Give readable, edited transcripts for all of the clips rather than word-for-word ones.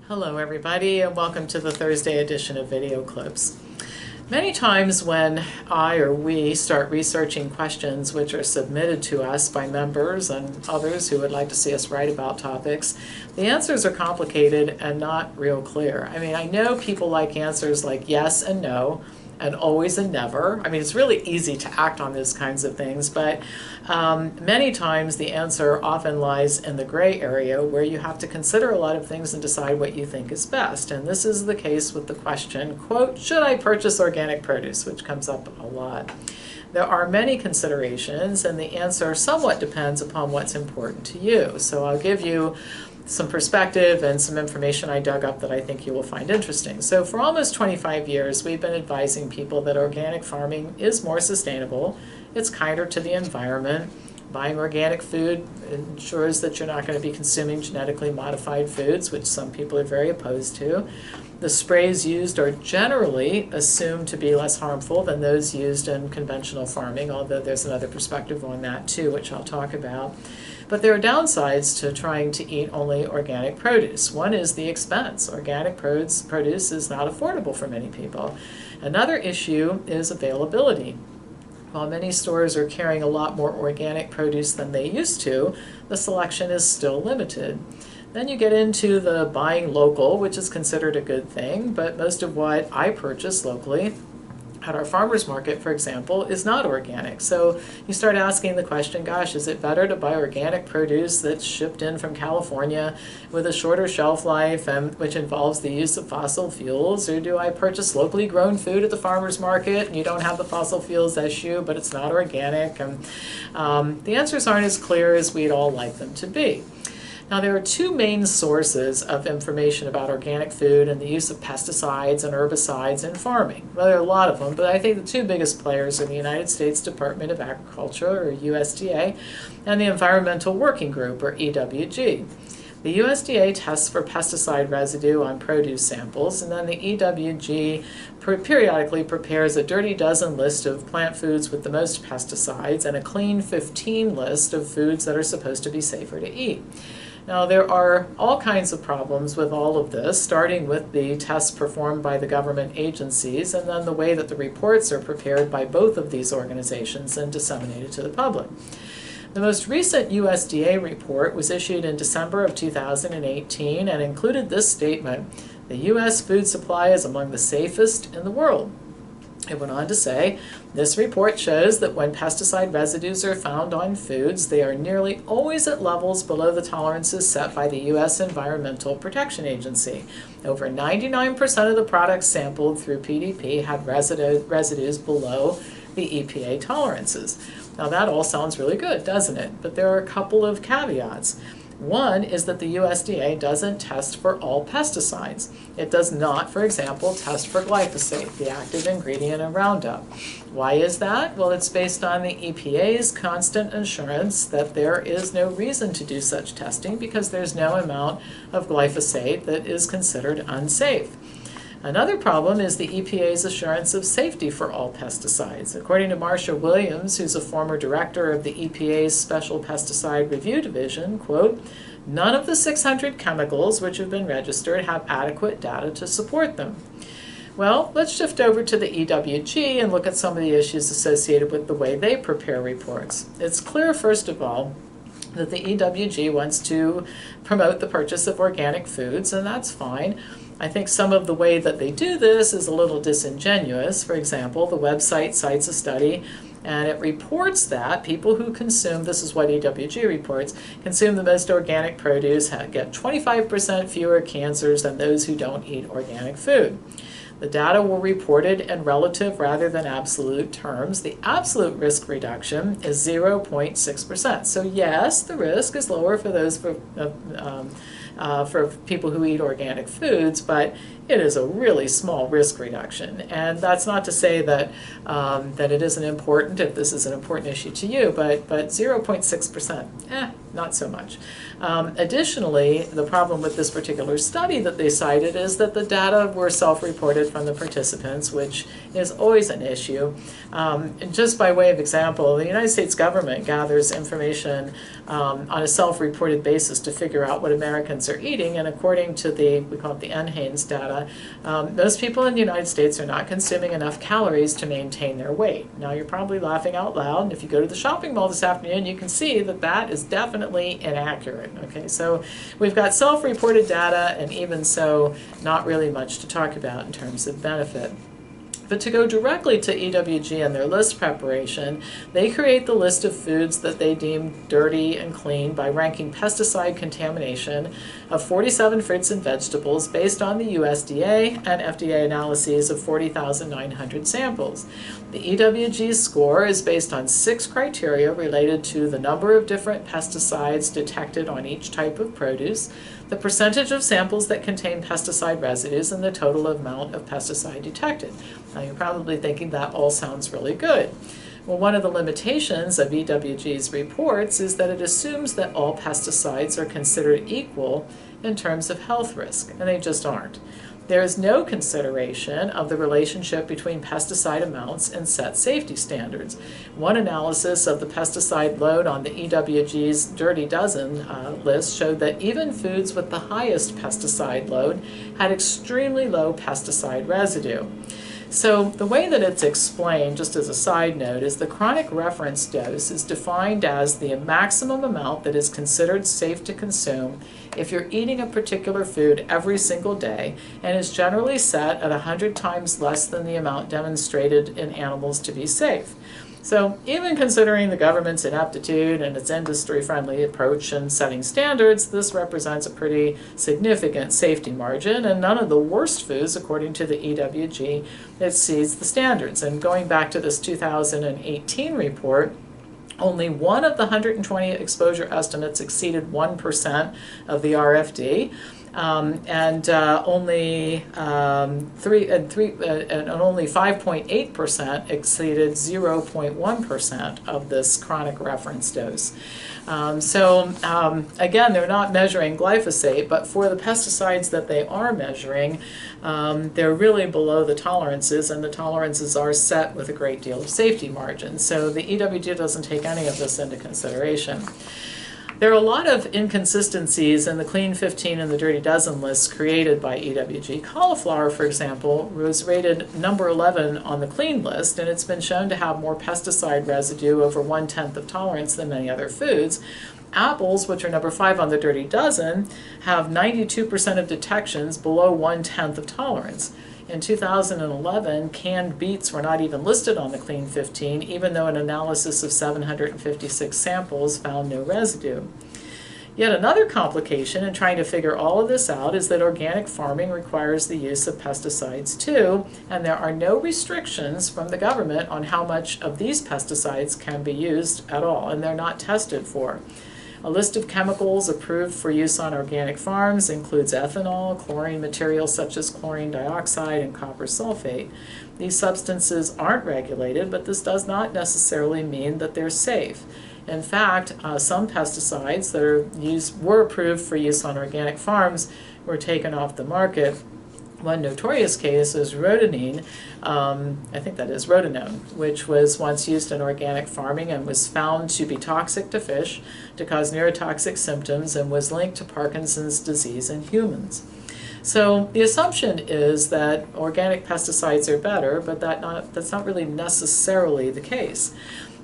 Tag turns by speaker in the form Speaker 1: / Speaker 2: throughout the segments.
Speaker 1: Hello everybody, and welcome to the Thursday edition of Video Clips. Many times when I or we start researching questions which are submitted to us by members and others who would like to see us write about topics, the answers are complicated and not real clear. I mean, I know people like answers like yes and no, and always and never. I mean, it's really easy to act on those kinds of things, but many times the answer often lies in the gray area where you have to consider a lot of things and decide what you think is best. And this is the case with the question, quote, should I purchase organic produce, which comes up a lot. There are many considerations, and the answer somewhat depends upon what's important to you. So I'll give you some perspective and some information I dug up that I think you will find interesting. So for almost 25 years, we've been advising people that organic farming is more sustainable, it's kinder to the environment. Buying organic food ensures that you're not going to be consuming genetically modified foods, which some people are very opposed to. The sprays used are generally assumed to be less harmful than those used in conventional farming, although there's another perspective on that too, which I'll talk about. But there are downsides to trying to eat only organic produce. One is the expense. Organic produce is not affordable for many people. Another issue is availability. While many stores are carrying a lot more organic produce than they used to, the selection is still limited. Then you get into the buying local, which is considered a good thing, but most of what I purchase locally at our farmers market, for example, is not organic. So you start asking the question, gosh, is it better to buy organic produce that's shipped in from California with a shorter shelf life and which involves the use of fossil fuels, or do I purchase locally grown food at the farmers market and you don't have the fossil fuels issue, but it's not organic? And the answers aren't as clear as we'd all like them to be. Now, there are two main sources of information about organic food and the use of pesticides and herbicides in farming. Well, there are a lot of them, but I think the two biggest players are the United States Department of Agriculture, or USDA, and the Environmental Working Group, or EWG. The USDA tests for pesticide residue on produce samples, and then the EWG periodically prepares a dirty dozen list of plant foods with the most pesticides and a clean 15 list of foods that are supposed to be safer to eat. Now, there are all kinds of problems with all of this, starting with the tests performed by the government agencies and then the way that the reports are prepared by both of these organizations and disseminated to the public. The most recent USDA report was issued in December of 2018 and included this statement: the U.S. food supply is among the safest in the world. It went on to say, this report shows that when pesticide residues are found on foods, they are nearly always at levels below the tolerances set by the U.S. Environmental Protection Agency. Over 99% of the products sampled through PDP had residues below the EPA tolerances. Now that all sounds really good, doesn't it? But there are a couple of caveats. One is that the USDA doesn't test for all pesticides. It does not, for example, test for glyphosate, the active ingredient in Roundup. Why is that? Well, it's based on the EPA's constant assurance that there is no reason to do such testing because there's no amount of glyphosate that is considered unsafe. Another problem is the EPA's assurance of safety for all pesticides. According to Marsha Williams, who's a former director of the EPA's Special Pesticide Review Division, quote, none of the 600 chemicals which have been registered have adequate data to support them. Well, let's shift over to the EWG and look at some of the issues associated with the way they prepare reports. It's clear, first of all, that the EWG wants to promote the purchase of organic foods, and that's fine. I think some of the way that they do this is a little disingenuous. For example, the website cites a study and it reports that people who consume, this is what EWG reports, consume the most organic produce get 25% fewer cancers than those who don't eat organic food. The data were reported in relative rather than absolute terms. The absolute risk reduction is 0.6%. So yes, the risk is lower for those for people who eat organic foods, but it is a really small risk reduction. And that's not to say that, that it isn't important if this is an important issue to you, but 0.6%, not so much. Additionally, the problem with this particular study that they cited is that the data were self-reported from the participants, which is always an issue. And just by way of example, the United States government gathers information on a self-reported basis to figure out what Americans are eating, and according to we call it the NHANES data, most people in the United States are not consuming enough calories to maintain their weight. Now you're probably laughing out loud, and if you go to the shopping mall this afternoon, you can see that that is definitely inaccurate. Okay, so we've got self-reported data, and even so, not really much to talk about in terms of benefit. But to go directly to EWG and their list preparation, they create the list of foods that they deem dirty and clean by ranking pesticide contamination of 47 fruits and vegetables based on the USDA and FDA analyses of 40,900 samples. The EWG score is based on 6 criteria related to the number of different pesticides detected on each type of produce, the percentage of samples that contain pesticide residues, and the total amount of pesticide detected. Now you're probably thinking that all sounds really good. Well, one of the limitations of EWG's reports is that it assumes that all pesticides are considered equal in terms of health risk, and they just aren't. There is no consideration of the relationship between pesticide amounts and set safety standards. One analysis of the pesticide load on the EWG's Dirty Dozen list showed that even foods with the highest pesticide load had extremely low pesticide residue. So the way that it's explained, just as a side note, is the chronic reference dose is defined as the maximum amount that is considered safe to consume if you're eating a particular food every single day, and is generally set at 100 times less than the amount demonstrated in animals to be safe. So even considering the government's ineptitude and its industry-friendly approach in setting standards, this represents a pretty significant safety margin, and none of the worst foods, according to the EWG, exceeds the standards. And going back to this 2018 report, only one of the 120 exposure estimates exceeded 1% of the RFD. And only 5.8% exceeded 0.1% of this chronic reference dose. Again, they're not measuring glyphosate, but for the pesticides that they are measuring, they're really below the tolerances, and the tolerances are set with a great deal of safety margin. So the EWG doesn't take any of this into consideration. There are a lot of inconsistencies in the Clean 15 and the Dirty Dozen lists created by EWG. Cauliflower, for example, was rated number 11 on the clean list, and it's been shown to have more pesticide residue over 1/10 of tolerance than many other foods. Apples, which are number 5 on the Dirty Dozen, have 92% of detections below 1/10 of tolerance. In 2011, canned beets were not even listed on the Clean 15, even though an analysis of 756 samples found no residue. Yet another complication in trying to figure all of this out is that organic farming requires the use of pesticides too, and there are no restrictions from the government on how much of these pesticides can be used at all, and they're not tested for. A list of chemicals approved for use on organic farms includes ethanol, chlorine materials such as chlorine dioxide, and copper sulfate. These substances aren't regulated, but this does not necessarily mean that they're safe. In fact, some pesticides that were approved for use on organic farms were taken off the market. One notorious case is rhodonine, I think that is rhodonone, which was once used in organic farming and was found to be toxic to fish, to cause neurotoxic symptoms, and was linked to Parkinson's disease in humans. So the assumption is that organic pesticides are better, but that's not really necessarily the case.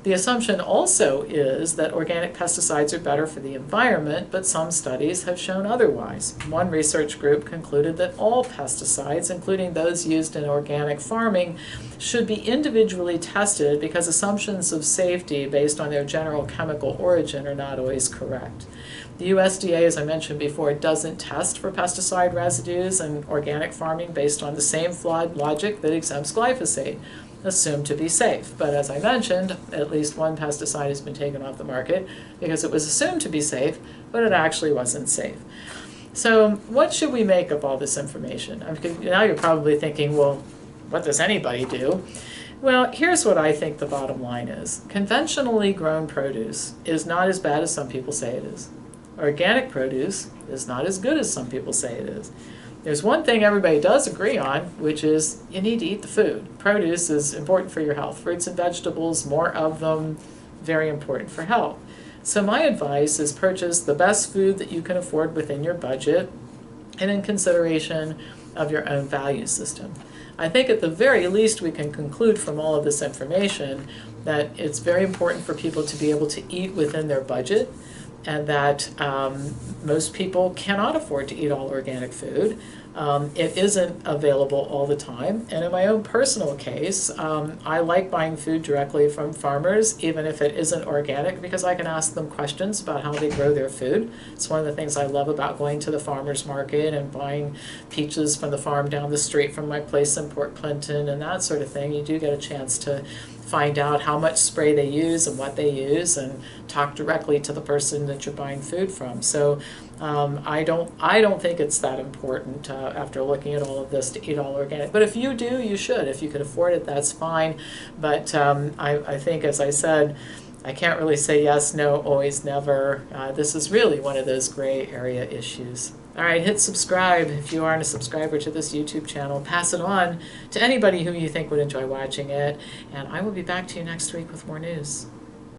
Speaker 1: The assumption also is that organic pesticides are better for the environment, but some studies have shown otherwise. One research group concluded that all pesticides, including those used in organic farming, should be individually tested because assumptions of safety based on their general chemical origin are not always correct. The USDA, as I mentioned before, doesn't test for pesticide residues in organic farming based on the same flawed logic that exempts glyphosate, assumed to be safe. But as I mentioned, at least one pesticide has been taken off the market because it was assumed to be safe, but it actually wasn't safe. So what should we make of all this information? Now you're probably thinking, well, what does anybody do? Well, here's what I think the bottom line is. Conventionally grown produce is not as bad as some people say it is. Organic produce is not as good as some people say it is. There's one thing everybody does agree on, which is you need to eat the food. Produce is important for your health. Fruits and vegetables, more of them, very important for health. So my advice is purchase the best food that you can afford within your budget and in consideration of your own value system. I think at the very least we can conclude from all of this information that it's very important for people to be able to eat within their budget, and that most people cannot afford to eat all organic food. It isn't available all the time. And in my own personal case, I like buying food directly from farmers, even if it isn't organic, because I can ask them questions about how they grow their food. It's one of the things I love about going to the farmer's market and buying peaches from the farm down the street from my place in Port Clinton and that sort of thing. You do get a chance to find out how much spray they use and what they use, and talk directly to the person that you're buying food from. So I don't think it's that important after looking at all of this to eat all organic. But if you do, you should. If you can afford it, that's fine. But I think, as I said, I can't really say yes, no, always, never. This is really one of those gray area issues. All right, hit subscribe if you aren't a subscriber to this YouTube channel. Pass it on to anybody who you think would enjoy watching it. And I will be back to you next week with more news.